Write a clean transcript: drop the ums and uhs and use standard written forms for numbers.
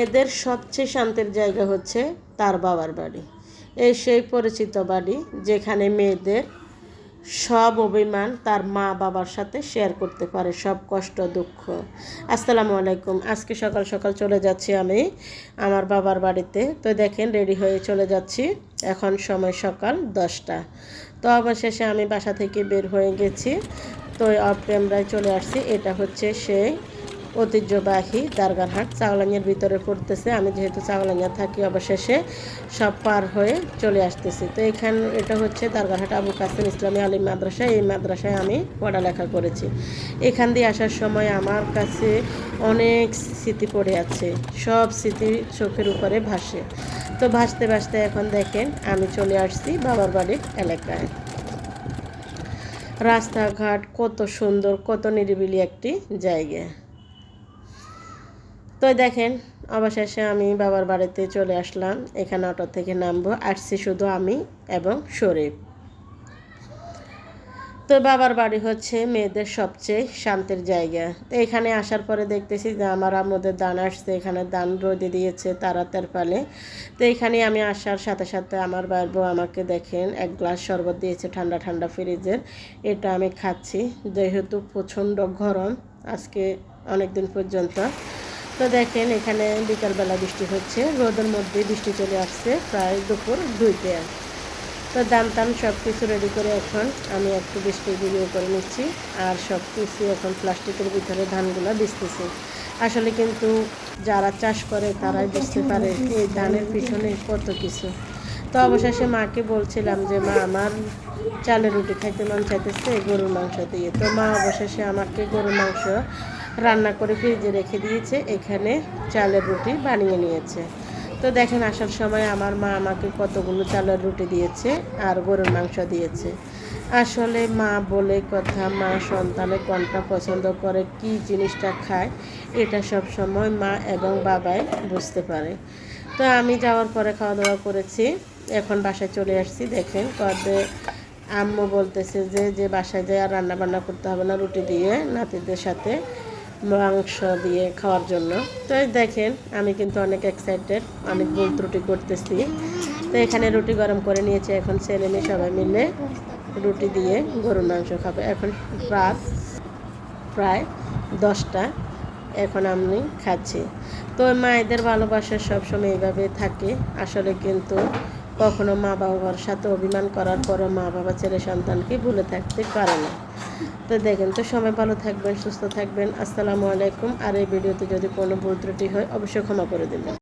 এদের সবচেয়ে শান্তির জায়গা হচ্ছে তার বাবার বাড়ি। এই সেই পরিচিত বাড়ি যেখানে মেয়েদের সব অভিমান তার মা বাবার সাথে শেয়ার করতে পারে, সব কষ্ট দুঃখ। আসসালামু আলাইকুম। আজকে সকাল সকাল চলে যাচ্ছি আমি আমার বাবার বাড়িতে। তো দেখেন রেডি হয়ে চলে যাচ্ছি। এখন সময় সকাল 10টা। তো অবশেষে আমি বাসা থেকে বের হয়ে গেছি। তো অফ ক্যামেরায় চলে আসছি। এটা হচ্ছে সেই ঐতিহ্যবাহী দারগারহাট চাওলাঙের ভিতরে পড়তেছে। আমি যেহেতু চাওলাঙে থাকি, অবশেষে সব পার হয়ে চলে আসতেছি। তো এটা হচ্ছে দারগারহাট আবু কাসেম ইসলামী আলিম মাদ্রাসা। এই মাদ্রাসায় আমি পড়ালেখা করেছি। এখান দিয়ে আসার সময় আমার কাছে অনেক স্মৃতি পড়ে আছে, সব স্মৃতি চোখের উপরে ভাসে। তো ভাসতে ভাসতে এখন দেখেন আমি চলে আসছি বাবার বাড়ির এলাকায়। রাস্তাঘাট কত সুন্দর, কত নিরিবিলি একটি জায়গা। তো দেখেন অবশেষে আমি বাবার বাড়িতে চলে আসলাম। এখানে অটো থেকে নামবো। আসছি শুধু আমি এবং শরীফ। তো বাবার বাড়ি হচ্ছে মেয়েদের সবচেয়ে শান্তির জায়গা। তো এখানে আসার পরে দেখতেছি যে আমার আম্মুদের দান আসছে। এখানে দান রোদে দিয়েছে তারা তেরপালে। তো এখানে আমি আসার সাথে সাথে আমার বাইর বউ আমাকে দেখেন এক গ্লাস শরবত দিয়েছে ঠান্ডা ঠান্ডা ফ্রিজের। এটা আমি খাচ্ছি যেহেতু প্রচণ্ড গরম আজকে অনেক দিন পর্যন্ত। তো দেখেন এখানে বিকালবেলা বৃষ্টি হচ্ছে, রোদের মধ্যে বৃষ্টি চলে আসছে প্রায় দুপুর 2টা। তো দান টান সব কিছু রেডি করে এখন আমি একটু বৃষ্টির ভিডিও করে নিচ্ছি। আর সব কিছু এখন প্লাস্টিকের ভিতরে ধানগুলো বেচতেছি। আসলে কিন্তু যারা চাষ করে তারাই বুঝতে পারে এই ধানের পিছনে কত কিছু। তো অবশেষে মাকে বলছিলাম যে মা আমার চালের রুটি খাইতে মন চাইতেছে গরুর মাংস দিয়ে। তো মা অবশেষে আমাকে গরুর মাংস রান্না করে ফ্রিজে রেখে দিয়েছে, এখানে চালের রুটি বানিয়ে নিয়েছে। তো দেখেন আসার সময় আমার মা আমাকে কতগুলো চালের রুটি দিয়েছে আর গরুর মাংস দিয়েছে। আসলে মা বলে কথা, মা সন্তানের কোনটা পছন্দ করে, কি জিনিসটা খায়, এটা সব সময় মা এবং বাবাই বুঝতে পারে। তো আমি যাওয়ার পরে খাওয়া দাওয়া করেছি, এখন বাসায় চলে আসছি। দেখেন কবে আম্মু বলতেছে যে বাসায় যায় আর রান্না বান্না করতে হবে না, রুটি দিয়ে নাতিদের সাথে মাংস দিয়ে খাওয়ার জন্য। তো দেখেন আমি কিন্তু অনেক এক্সাইটেড, অনেক ভুল ত্রুটি করতেছি। তো এখানে রুটি গরম করে নিয়েছি, এখন ছেলে মেয়ে সবাই মিলে রুটি দিয়ে গরুর মাংস খাবে। এখন রাত প্রায় 10টা, এখন আমি খাচ্ছি। তো মায়েদের ভালোবাসা সবসময় এইভাবে থাকে। আসলে কিন্তু কখনো মা বাবার সাথে অভিমান করার পরও মা বাবা ছেলে সন্তানকে ভুলে থাকতে পারে না। তো দেখেন, তো সবাই ভালো থাকবেন, সুস্থ থাকবেন। আসসালামু আলাইকুম। আর এই ভিডিওতে যদি কোনো ভুল ত্রুটি হয় অবশ্যই ক্ষমা করে দেবেন।